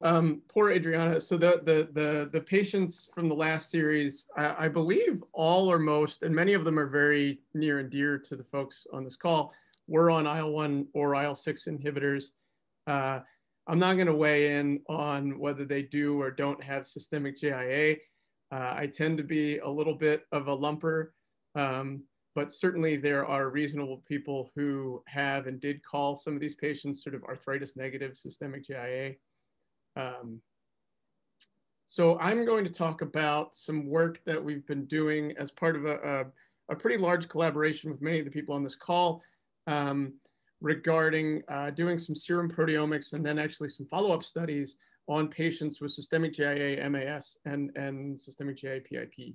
Poor Adriana. So the patients from the last series, I believe all or most, and many of them are very near and dear to the folks on this call, were on IL-1 or IL-6 inhibitors. Uh, I'm not going to weigh in on whether they do or don't have systemic JIA. I tend to be a little bit of a lumper, but certainly there are reasonable people who have and did call some of these patients sort of arthritis negative systemic JIA. Um, so I'm going to talk about some work that we've been doing as part of a pretty large collaboration with many of the people on this call regarding doing some serum proteomics and then actually some follow-up studies on patients with systemic JIA MAS and systemic JIA PIP.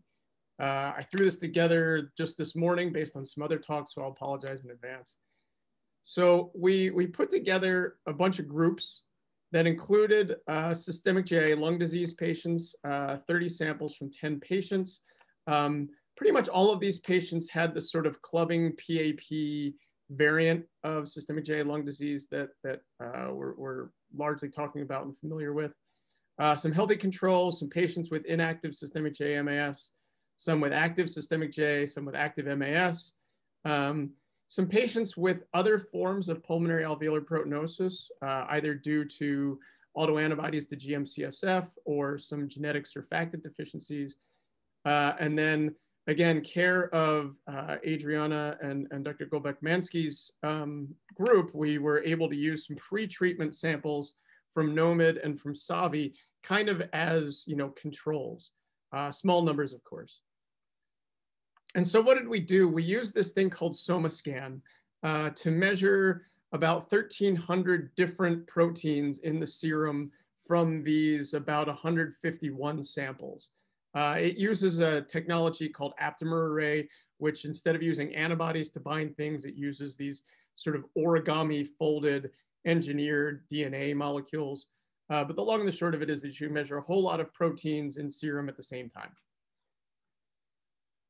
I threw this together just this morning based on some other talks, so I'll apologize in advance. So we put together a bunch of groups that included systemic JIA lung disease patients, 30 samples from 10 patients. Pretty much all of these patients had the sort of clubbing PAP variant of systemic JIA lung disease that we're largely talking about and familiar with. Some healthy controls, some patients with inactive systemic JIA MAS, some with active systemic JIA, some with active MAS. Some patients with other forms of pulmonary alveolar proteinosis, either due to autoantibodies to GM-CSF or some genetic surfactant deficiencies. And then, again, care of Adriana and Dr. Gobek-Mansky's group, we were able to use some pre-treatment samples from NOMID and from SAVI kind of as, controls, small numbers, of course. And so what did we do? We used this thing called SomaScan to measure about 1,300 different proteins in the serum from these about 151 samples. It uses a technology called aptamer array, which instead of using antibodies to bind things, it uses these sort of origami folded engineered DNA molecules. But the long and the short of it is that you measure a whole lot of proteins in serum at the same time.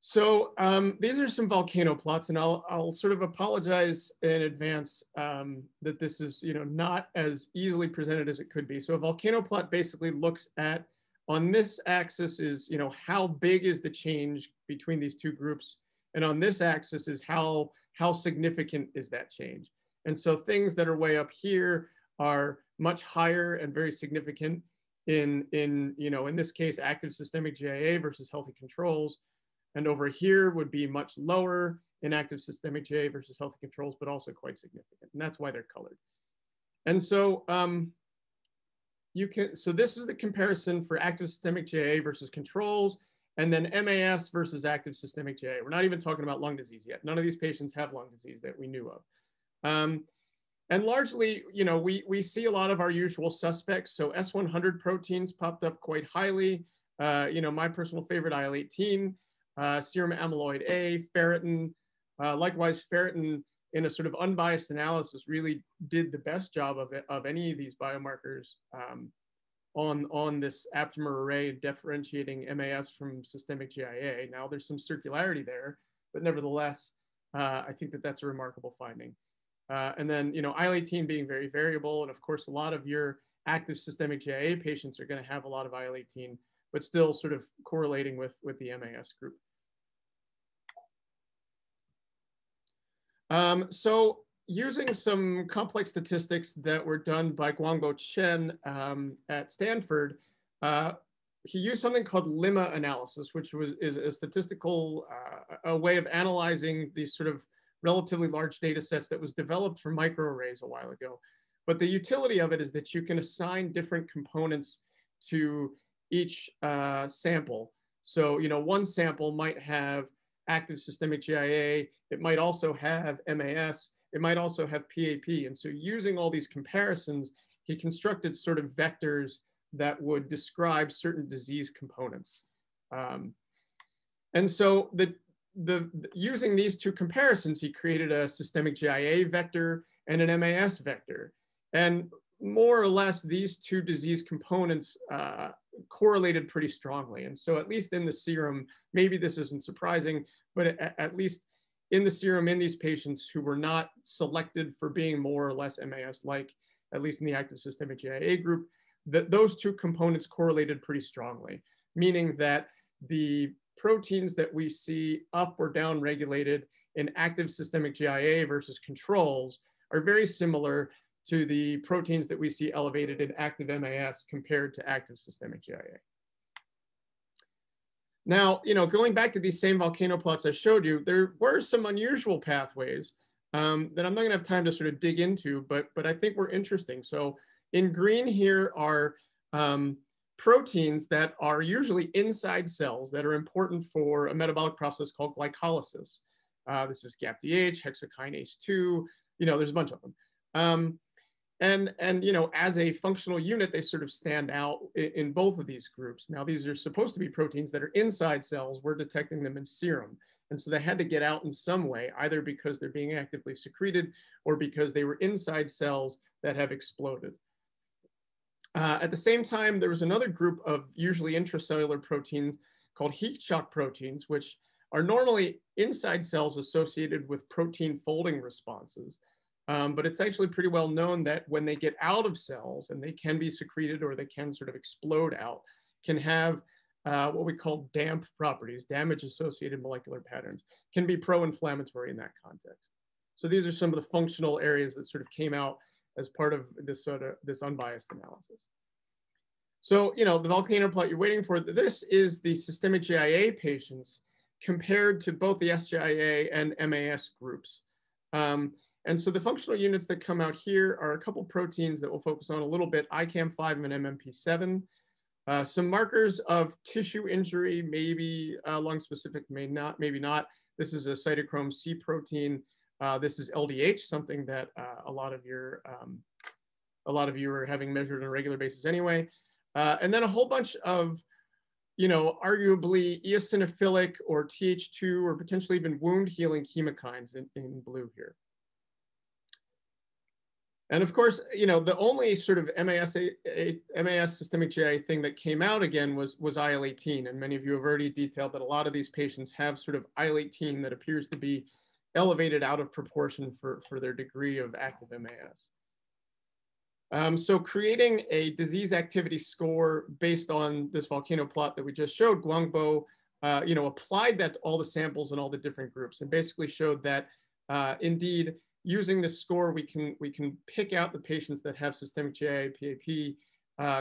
So these are some volcano plots, and I'll sort of apologize in advance that this is not as easily presented as it could be. So a volcano plot basically looks at, on this axis is how big is the change between these two groups, and on this axis is how significant is that change. And so things that are way up here are much higher and very significant in this case active systemic JIA versus healthy controls. And over here would be much lower in active systemic JIA versus healthy controls, but also quite significant. And that's why they're colored. And so so this is the comparison for active systemic JIA versus controls, and then MAS versus active systemic JIA. We're not even talking about lung disease yet. None of these patients have lung disease that we knew of. And largely, we see a lot of our usual suspects. So S100 proteins popped up quite highly. My personal favorite, IL-18. Serum amyloid A, ferritin. Likewise, ferritin in a sort of unbiased analysis really did the best job of any of these biomarkers on this aptamer array differentiating MAS from systemic JIA. Now there's some circularity there, but nevertheless, I think that that's a remarkable finding. And then, IL-18 being very variable, and of course, a lot of your active systemic JIA patients are going to have a lot of IL-18, but still sort of correlating with the MAS group. So using some complex statistics that were done by Guangbo Chen at Stanford, he used something called LIMA analysis, which is a statistical a way of analyzing these sort of relatively large data sets that was developed for microarrays a while ago. But the utility of it is that you can assign different components to each sample. So, one sample might have active systemic JIA. It might also have MAS. It might also have PAP. And so using all these comparisons, he constructed sort of vectors that would describe certain disease components. And so using these two comparisons, he created a systemic JIA vector and an MAS vector. And more or less, these two disease components correlated pretty strongly. And so at least in the serum, maybe this isn't surprising, but at least in the serum in these patients who were not selected for being more or less MAS-like, at least in the active systemic JIA group, those two components correlated pretty strongly, meaning that the proteins that we see up or down regulated in active systemic GIA versus controls are very similar to the proteins that we see elevated in active MAS compared to active systemic GIA. Now, going back to these same volcano plots I showed you, there were some unusual pathways that I'm not going to have time to sort of dig into, but I think were interesting. So in green here are proteins that are usually inside cells that are important for a metabolic process called glycolysis. This is GAPDH, hexokinase 2, there's a bunch of them. And as a functional unit, they sort of stand out in both of these groups. Now, these are supposed to be proteins that are inside cells. We're detecting them in serum. And so they had to get out in some way, either because they're being actively secreted or because they were inside cells that have exploded. At the same time, there was another group of usually intracellular proteins called heat shock proteins, which are normally inside cells associated with protein folding responses. But it's actually pretty well known that when they get out of cells, and they can be secreted or they can sort of explode out, can have what we call DAMP properties, damage-associated molecular patterns, can be pro-inflammatory in that context. So these are some of the functional areas that sort of came out as part of this unbiased analysis. So, the volcano plot you're waiting for, this is the systemic GIA patients compared to both the SJIA and MAS groups. And so the functional units that come out here are a couple proteins that we'll focus on a little bit, ICAM5 and MMP7. Some markers of tissue injury, maybe lung-specific, maybe not. This is a cytochrome C protein. This is LDH, something that a lot of you are having measured on a regular basis anyway. And then a whole bunch of, arguably eosinophilic or Th2 or potentially even wound healing chemokines in blue here. And of course, the only sort of MAS systemic GIA thing that came out again was IL-18. And many of you have already detailed that a lot of these patients have sort of IL-18 that appears to be elevated out of proportion for their degree of active MAS. So creating a disease activity score based on this volcano plot that we just showed, Guangbo, applied that to all the samples and all the different groups and basically showed that indeed, using this score, we can pick out the patients that have systemic GIA PAP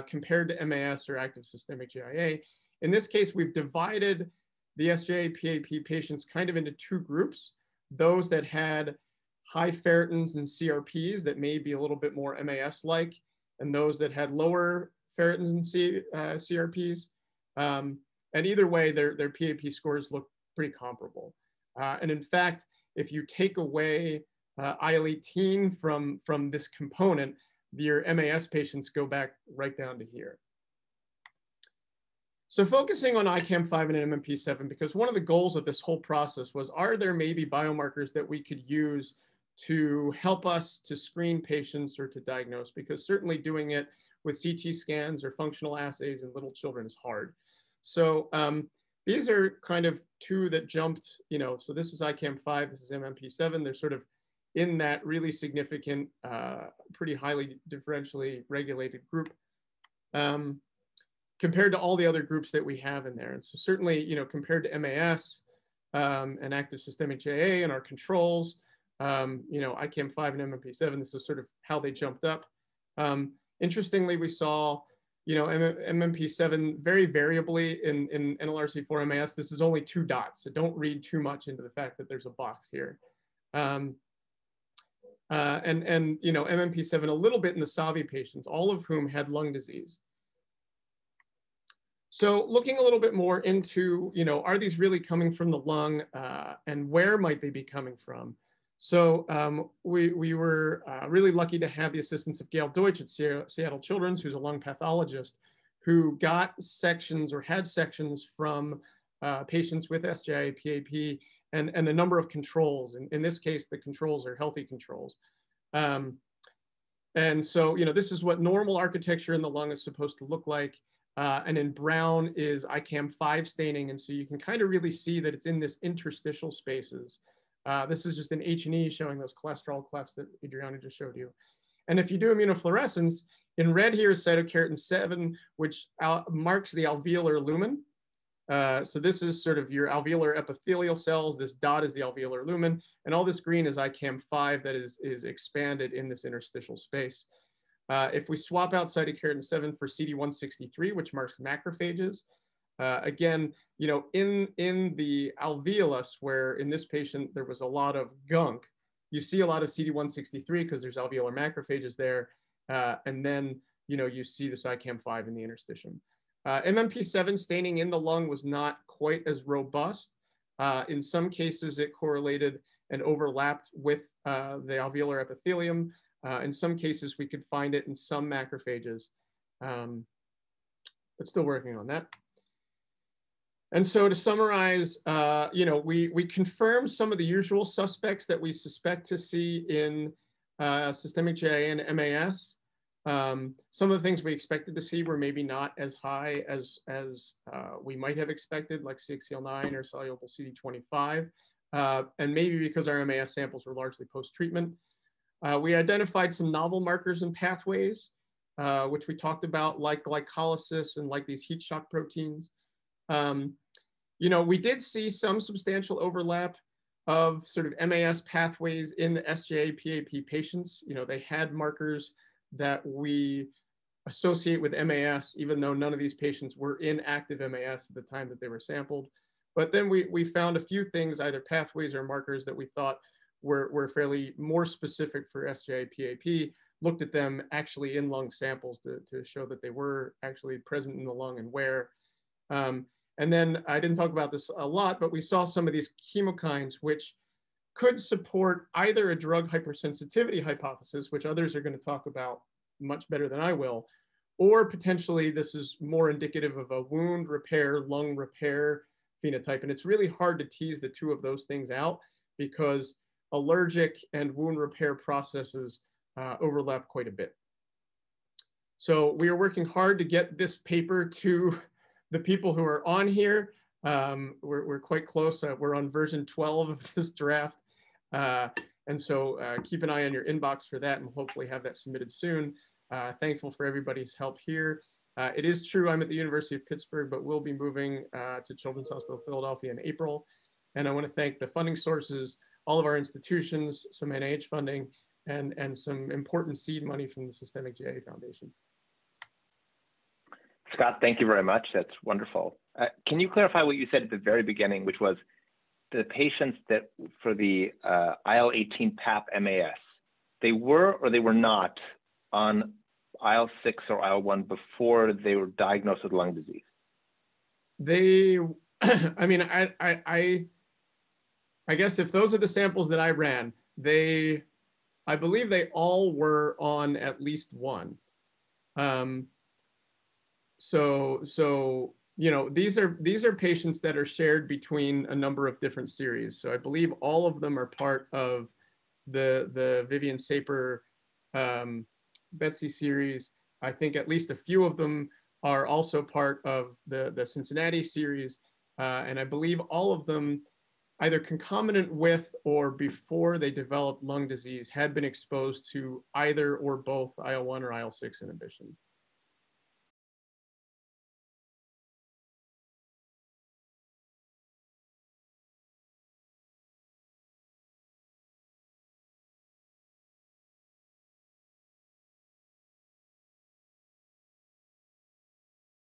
compared to MAS or active systemic GIA. In this case, we've divided the SJIA PAP patients kind of into two groups, those that had high ferritins and CRPs that may be a little bit more MAS-like, and those that had lower ferritins and CRPs. And either way, their PAP scores look pretty comparable. And in fact, if you take away IL-18 from this component, your MAS patients go back right down to here. So focusing on ICAM5 and MMP7, because one of the goals of this whole process was, are there maybe biomarkers that we could use to help us to screen patients or to diagnose? Because certainly doing it with CT scans or functional assays in little children is hard. So these are kind of two that jumped, so this is ICAM5, this is MMP7. They're sort of in that really significant, pretty highly differentially regulated group compared to all the other groups that we have in there. And so certainly, compared to MAS and active systemic GIA and our controls, ICAM5 and MMP7, this is sort of how they jumped up. Interestingly, we saw, MMP7 very variably in NLRC4 MAS. This is only 2 dots, so don't read too much into the fact that there's a box here. And MMP7 a little bit in the SAVI patients, all of whom had lung disease. So looking a little bit more into, are these really coming from the lung and where might they be coming from? So we were really lucky to have the assistance of Gail Deutsch at Seattle Children's, who's a lung pathologist, who got sections or had sections from patients with SJIA PAP and a number of controls. And in this case, the controls are healthy controls. And so, this is what normal architecture in the lung is supposed to look like. And in brown is ICAM5 staining. And so you can kind of really see that it's in this interstitial spaces. This is just an H&E showing those cholesterol clefts that Adriana just showed you. And if you do immunofluorescence, in red here is cytokeratin 7, which marks the alveolar lumen. So this is sort of your alveolar epithelial cells. This dot is the alveolar lumen. And all this green is ICAM5 that is expanded in this interstitial space. If we swap out cytokeratin 7 for CD163, which marks macrophages, again, you know, in the alveolus, where in this patient there was a lot of gunk, you see a lot of CD163 because there's alveolar macrophages there. And then, you know, you see this ICAM5 in the interstitium. MMP7 staining in the lung was not quite as robust. In some cases, it correlated and overlapped with the alveolar epithelium. In some cases, we could find it in some macrophages, but still working on that. And so to summarize, you know, we confirmed some of the usual suspects that we suspect to see in systemic JIA and MAS. Some of the things we expected to see were maybe not as high as we might have expected, like CXCL9 or soluble CD25, and maybe because our MAS samples were largely post-treatment. We identified some novel markers and pathways, which we talked about, like glycolysis and like these heat shock proteins. You know, we did see some substantial overlap of sort of MAS pathways in the SJIA-PAP patients. You know, they had markers that we associate with MAS, even though none of these patients were in active MAS at the time that they were sampled. But then we found a few things, either pathways or markers, that we thought were fairly more specific for SJIA-PAP, looked at them actually in lung samples to show that they were actually present in the lung and where. And then I didn't talk about this a lot, but we saw some of these chemokines, which could support either a drug hypersensitivity hypothesis, which others are going to talk about much better than I will, or potentially this is more indicative of a wound repair, lung repair phenotype. And it's really hard to tease the two of those things out because allergic and wound repair processes overlap quite a bit. So we are working hard to get this paper to the people who are on here. We're quite close. We're on version 12 of this draft. And so keep an eye on your inbox for that and hopefully have that submitted soon. Thankful for everybody's help here. It is true I'm at the University of Pittsburgh, but we'll be moving to Children's Hospital Philadelphia in April. And I want to thank the funding sources, all of our institutions, some NIH funding, and some important seed money from the Systemic JIA Foundation. Scott, thank you very much. That's wonderful. Can you clarify what you said at the very beginning, which was the patients that for the IL-18 PAP MAS, they were or they were not on IL-6 or IL-1 before they were diagnosed with lung disease? They, I mean, I guess if those are the samples that I ran, I believe they all were on at least one. So you know, these are patients that are shared between a number of different series. So I believe all of them are part of the Vivian Saper Betsy series. I think at least a few of them are also part of the Cincinnati series. And I believe all of them, either concomitant with or before they developed lung disease, had been exposed to either or both IL-1 or IL-6 inhibition.